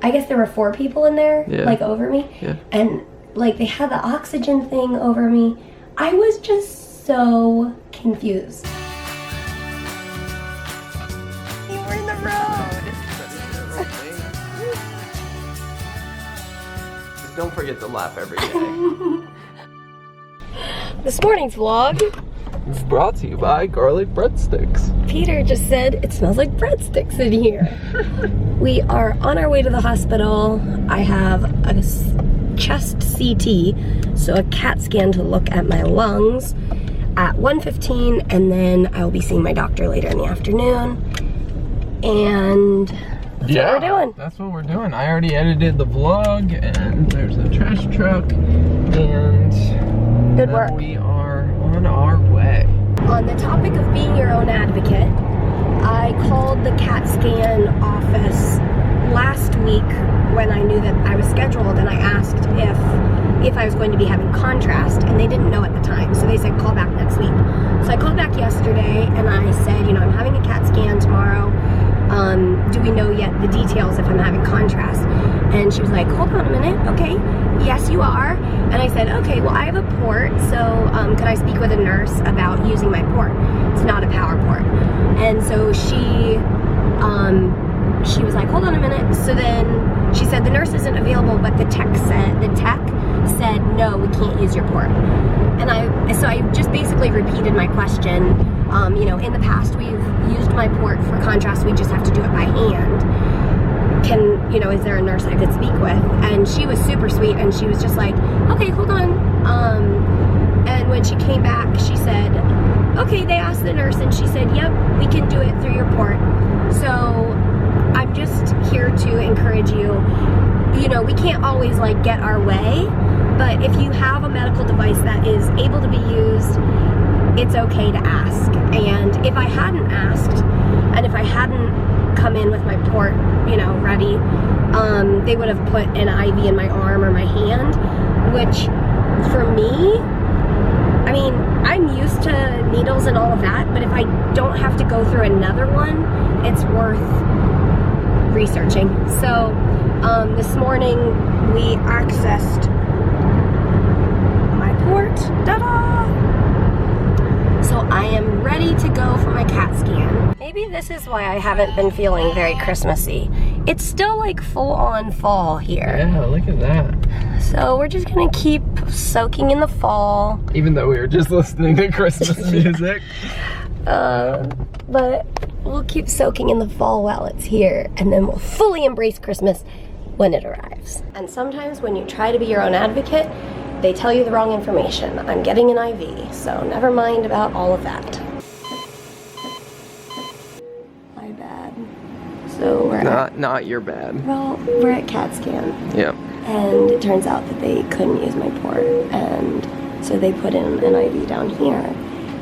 I guess there were 4 people in there, Yeah. like over me. Yeah. And like they had the oxygen thing over me. I was just so confused. You were in the road. Don't forget to laugh every day. This morning's vlog. It's brought to you by garlic breadsticks. Peter just said it smells like breadsticks in here. We are on our way to the hospital. I have a chest CT, so a CAT scan to look at my lungs at 1:15, and then I will be seeing my doctor later in the afternoon. And that's what we're doing. That's what we're doing. I already edited the vlog, and there's a trash truck, and Good work. We are on our way. On the topic of being your own advocate, I called the CAT scan office last week when I knew that I was scheduled, and I asked if I was going to be having contrast, and they didn't know at the time, so they said call back next week. So I called back yesterday and I said, you know, I'm having a CAT scan tomorrow. Do we know yet the details if I'm having contrast? And she was like, hold on a minute, okay, yes you are. And I said, okay, well I have a port, so could I speak with a nurse about using my port? It's not a power port. And so she was like, hold on a minute. So then she said the nurse isn't available, but the tech said no, we can't use your port. And so I just basically repeated my question. You know, in the past we've used my port for contrast, we just have to do it by hand. You know, is there a nurse I could speak with? And she was super sweet, and she was just like, okay, hold on. And when she came back, she said, okay, they asked the nurse, and she said, yep, we can do it through your port. So I'm just here to encourage you. You know, we can't always like get our way, but if you have a medical device that is able to be used, it's okay to ask. And if I hadn't asked, and if I hadn't come in with my port, you know, ready, they would have put an IV in my arm or my hand, which for me, I mean, I'm used to needles and all of that, but if I don't have to go through another one, it's worth researching. So this morning we accessed my port. Ta-da! So I am ready to go for my CAT scan. Maybe this is why I haven't been feeling very Christmassy. It's still like full on fall here. Yeah, look at that. So we're just gonna keep soaking in the fall. Even though we were just listening to Christmas music. But we'll keep soaking in the fall while it's here, and then we'll fully embrace Christmas when it arrives. And sometimes when you try to be your own advocate, they tell you the wrong information. I'm getting an IV, so never mind about all of that. My bad. So we're not your bad. Well, we're at CAT scan. Yeah. And it turns out that they couldn't use my port, and so they put in an IV down here.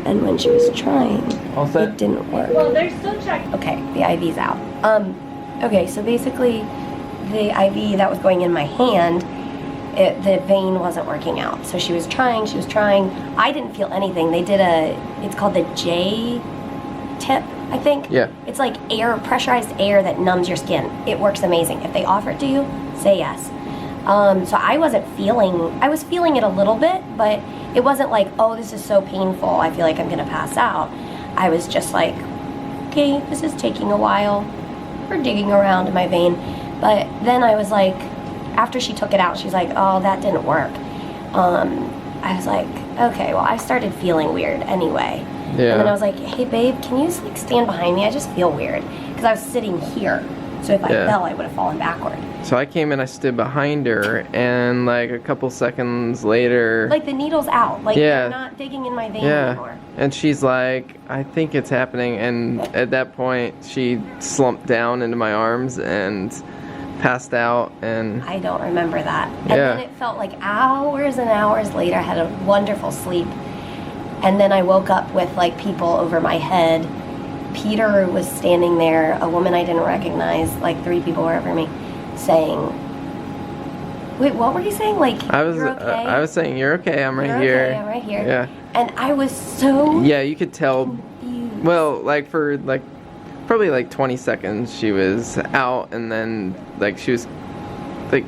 And when she was trying, it didn't work. Well, they're still checking. Okay, the IV's out. Okay, so basically, the IV that was going in my hand, the vein wasn't working out. So she was trying. I didn't feel anything. They did it's called the J-tip, I think. Yeah. It's like air, pressurized air that numbs your skin. It works amazing. If they offer it to you, say yes. So I was feeling it a little bit, but it wasn't like, oh, this is so painful, I feel like I'm gonna pass out. I was just like, okay, this is taking a while. We're digging around in my vein. But then I was like, after she took it out, she's like, oh, that didn't work. I was like, okay, well, I started feeling weird anyway. Yeah. And then I was like, hey, babe, can you just like stand behind me? I just feel weird. Because I was sitting here. So if I fell, I would have fallen backward. So I came and I stood behind her, and like a couple seconds later, like the needle's out. Like they're not digging in my vein anymore. And she's like, I think it's happening. And at that point, she slumped down into my arms and passed out. And I don't remember that. And then it felt like hours and hours later. I had a wonderful sleep. And then I woke up with like people over my head. Peter was standing there, a woman I didn't recognize, like 3 people were over me, saying, wait, what were you saying? Like, you're okay? I was saying, you're okay, I'm right You're here. Okay, I'm right here. Yeah. And I was so Yeah, you could tell. confused. Well, like for like probably like 20 seconds she was out, and then like she was like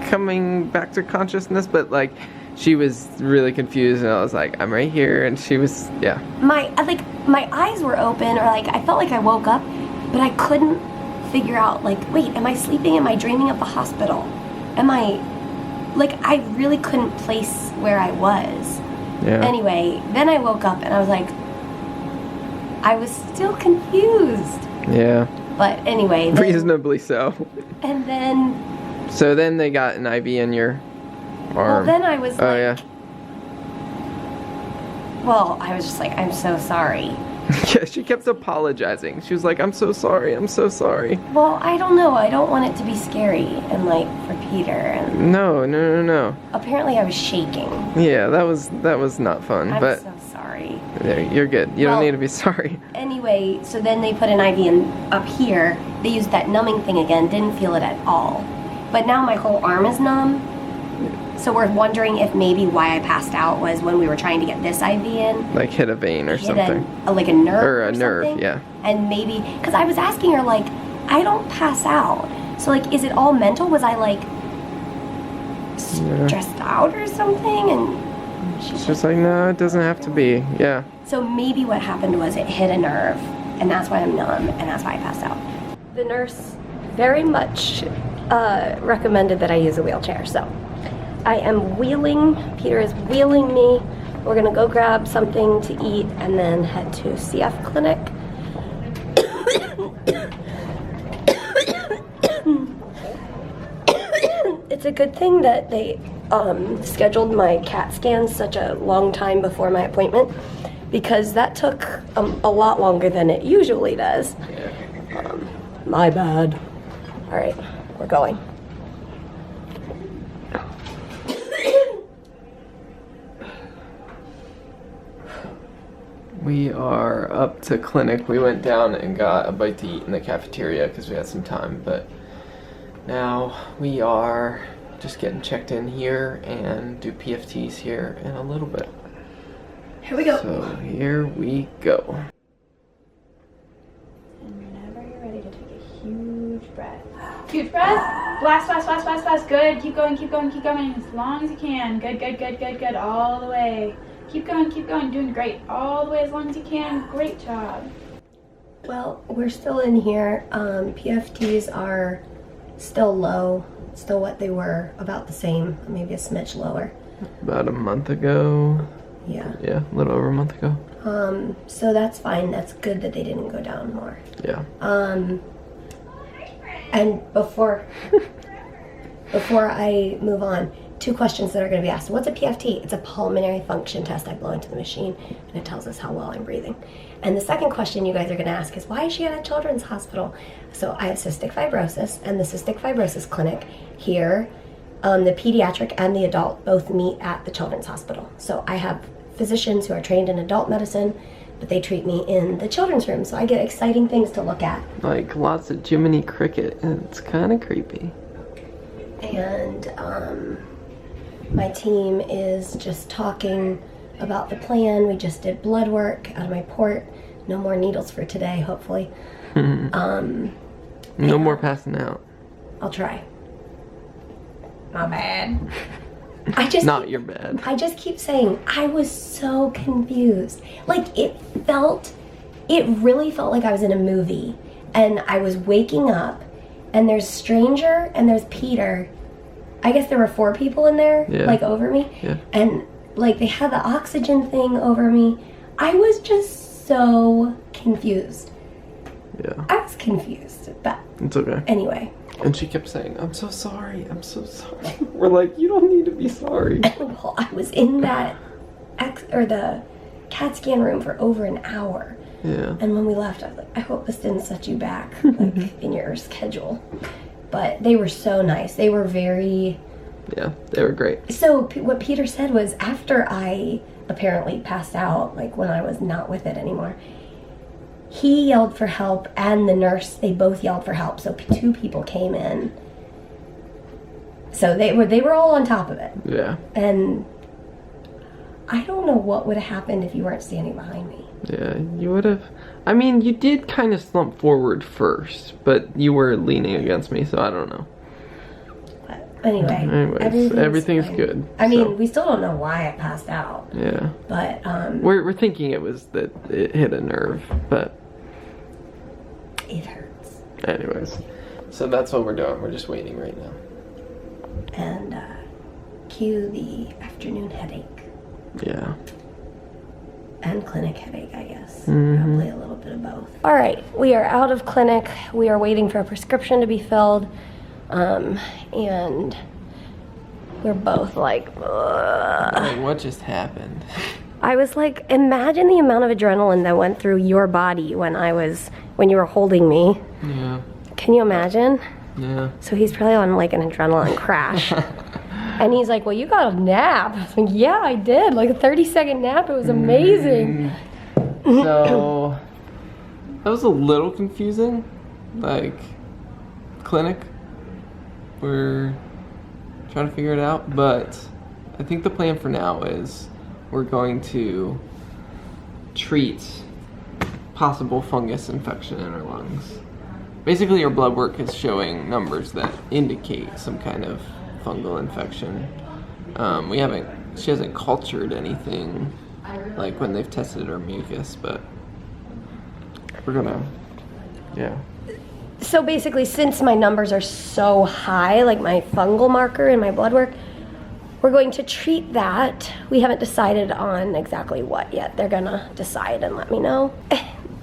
coming back to consciousness, but like she was really confused, and I was like, I'm right here, and she was, yeah. My eyes were open, or like I felt like I woke up, but I couldn't figure out, like, wait, am I sleeping? Am I dreaming of the hospital? Am I, like, I really couldn't place where I was. Yeah. Anyway, then I woke up and I was like, I was still confused. Yeah. But anyway. Then, reasonably so. And then. So then they got an IV in your arm. Well, then I was like. Oh, yeah. Well, I was just like, I'm so sorry. Yeah, she kept apologizing. She was like, I'm so sorry, I'm so sorry. Well, I don't know. I don't want it to be scary and like for Peter and. No. Apparently I was shaking. Yeah, that was not fun. I'm but so sorry. You're good. You don't need to be sorry. Anyway, so then they put an IV in up here. They used that numbing thing again. Didn't feel it at all. But now my whole arm is numb. So we're wondering if maybe why I passed out was when we were trying to get this IV in. Like hit a vein or something. Like a nerve or or nerve, something. yeah. And maybe, because I was asking her, like, I don't pass out. So, like, is it all mental? Was I, like, stressed out or something? And she's just like, no, it doesn't have to be. Yeah. So maybe what happened was it hit a nerve, and that's why I'm numb, and that's why I passed out. The nurse very much recommended that I use a wheelchair, so I am wheeling. Peter is wheeling me. We're gonna go grab something to eat and then head to CF clinic. It's a good thing that they scheduled my CAT scan such a long time before my appointment, because that took a lot longer than it usually does. My bad. All right, we're going. We are up to clinic. We went down and got a bite to eat in the cafeteria because we had some time, but now we are just getting checked in here and do PFTs here in a little bit. Here we go. So here we go. And whenever you're ready to take a huge breath. Huge breath. Blast, blast, blast, blast, blast. Good. Keep going, keep going, keep going. As long as you can. Good, good, good, good, good. All the way. Keep going, keep going. Doing great. All the way as long as you can. Great job. Well, we're still in here. PFTs are still low. Still what they were, about the same, maybe a smidge lower. About a month ago. Yeah. Yeah, a little over a month ago. So that's fine. That's good that they didn't go down more. Yeah. And before I move on, 2 questions that are going to be asked. What's a PFT? It's a pulmonary function test. I blow into the machine, and it tells us how well I'm breathing. And the second question you guys are going to ask is, why is she at a children's hospital? So I have cystic fibrosis, and the cystic fibrosis clinic here, the pediatric and the adult both meet at the children's hospital. So I have physicians who are trained in adult medicine, but they treat me in the children's room, so I get exciting things to look at. Like lots of Jiminy Cricket, and it's kind of creepy. And my team is just talking about the plan. We just did blood work out of my port. No more needles for today, hopefully. No more passing out. I'll try. My bad. Not your bad. I just keep saying, I was so confused. Like, it really felt like I was in a movie. And I was waking up, and there's Stranger, and there's Peter. I guess there were 4 people in there, like, over me. Yeah. And, like, they had the oxygen thing over me. I was just so confused. Yeah. I was confused, but... It's okay. Anyway. And she kept saying, I'm so sorry, I'm so sorry. We're like, you don't need to be sorry. Well, I was in that the CAT scan room for over an hour. Yeah. And when we left, I was like, I hope this didn't set you back, like, in your schedule. But they were so nice. They were very... Yeah, they were great. So what Peter said was, after I apparently passed out, like when I was not with it anymore, he yelled for help, and the nurse, they both yelled for help. So 2 people came in. So they were all on top of it. Yeah. And I don't know what would have happened if you weren't standing behind me. Yeah, you would have... I mean, you did kind of slump forward first, but you were leaning against me, so I don't know. But Anyway, Anyways, everything's fine. good. I mean, so. we still don't know why I passed out. Yeah. But, We're thinking it was that it hit a nerve, but... it hurts. Anyways. So that's what we're doing. We're just waiting right now. And, cue the afternoon headache. Yeah. And clinic headache, I guess. Mm-hmm. Probably a little bit of both. All right, we are out of clinic. We are waiting for a prescription to be filled. And we're both like, ugh. Like, what just happened? I was like, imagine the amount of adrenaline that went through your body when you were holding me. Yeah. Can you imagine? Yeah. So he's probably on like an adrenaline crash. And he's like, well, you got a nap. I was like, yeah, I did. Like a 30-second nap. It was amazing. So, that was a little confusing. Like, clinic. We're trying to figure it out. But I think the plan for now is we're going to treat possible fungus infection in her lungs. Basically, her blood work is showing numbers that indicate some kind of fungal infection. She hasn't cultured anything like when they've tested her mucus, but we're gonna, yeah. So basically, since my numbers are so high, like my fungal marker in my blood work, we're going to treat that. We haven't decided on exactly what yet. They're gonna decide and let me know.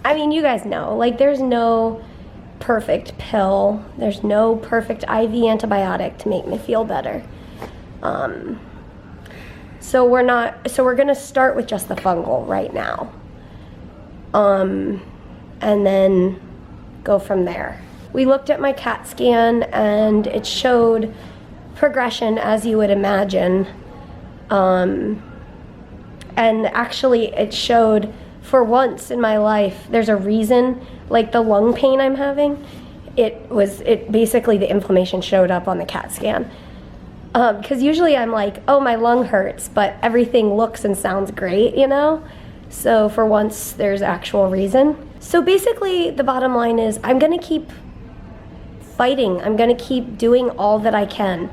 I mean, you guys know, like there's no perfect pill. There's no perfect IV antibiotic to make me feel better. So we're gonna start with just the fungal right now. And then go from there. We looked at my CAT scan and it showed progression as you would imagine. And actually it showed, for once in my life, there's a reason, like the lung pain I'm having, it basically the inflammation showed up on the CAT scan. Because usually I'm like, oh, my lung hurts, but everything looks and sounds great, you know? So for once, there's actual reason. So basically, the bottom line is I'm gonna keep fighting. I'm gonna keep doing all that I can.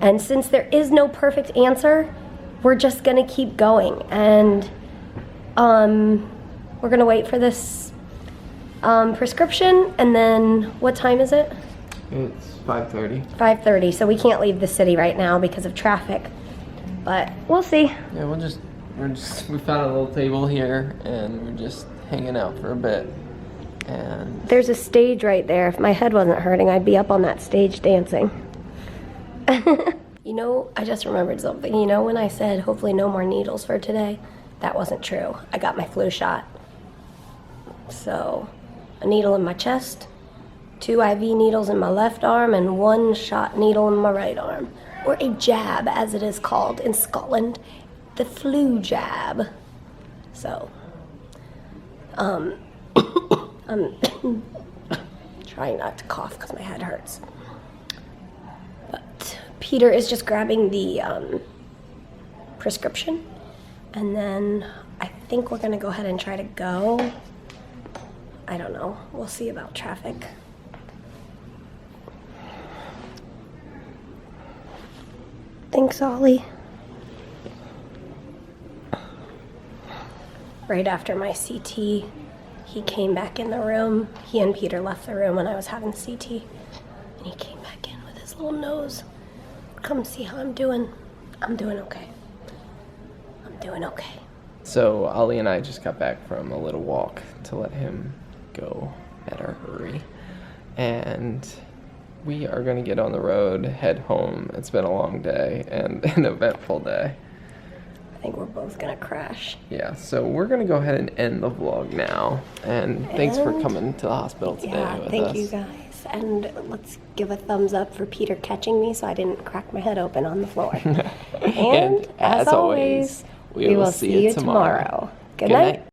And since there is no perfect answer, we're just gonna keep going. And we're gonna wait for this prescription, and then what time is it? It's 5:30. 5:30, so we can't leave the city right now because of traffic. But we'll see. Yeah, we found a little table here and we're just hanging out for a bit. And There's a stage right there. If my head wasn't hurting, I'd be up on that stage dancing. You know, I just remembered something. You know when I said hopefully no more needles for today? That wasn't true. I got my flu shot. So, a needle in my chest, 2 IV needles in my left arm, and 1 shot needle in my right arm. Or a jab, as it is called in Scotland. The flu jab. So, I'm trying not to cough because my head hurts. But Peter is just grabbing the prescription, and then I think we're gonna go ahead and try to go. I don't know. We'll see about traffic. Thanks, Ollie. Right after my CT, he came back in the room. He and Peter left the room when I was having CT. And he came back in with his little nose. Come see how I'm doing. I'm doing okay. I'm doing okay. so Ollie and I just got back from a little walk to let him go at our hurry. And we are going to get on the road, head home. It's been a long day and an eventful day. I think we're both gonna crash. Yeah, so we're going to go ahead and end the vlog now. And thanks for coming to the hospital today with us. Thank you guys. And let's give a thumbs up for Peter catching me so I didn't crack my head open on the floor. And as always, we will see you tomorrow. Good night.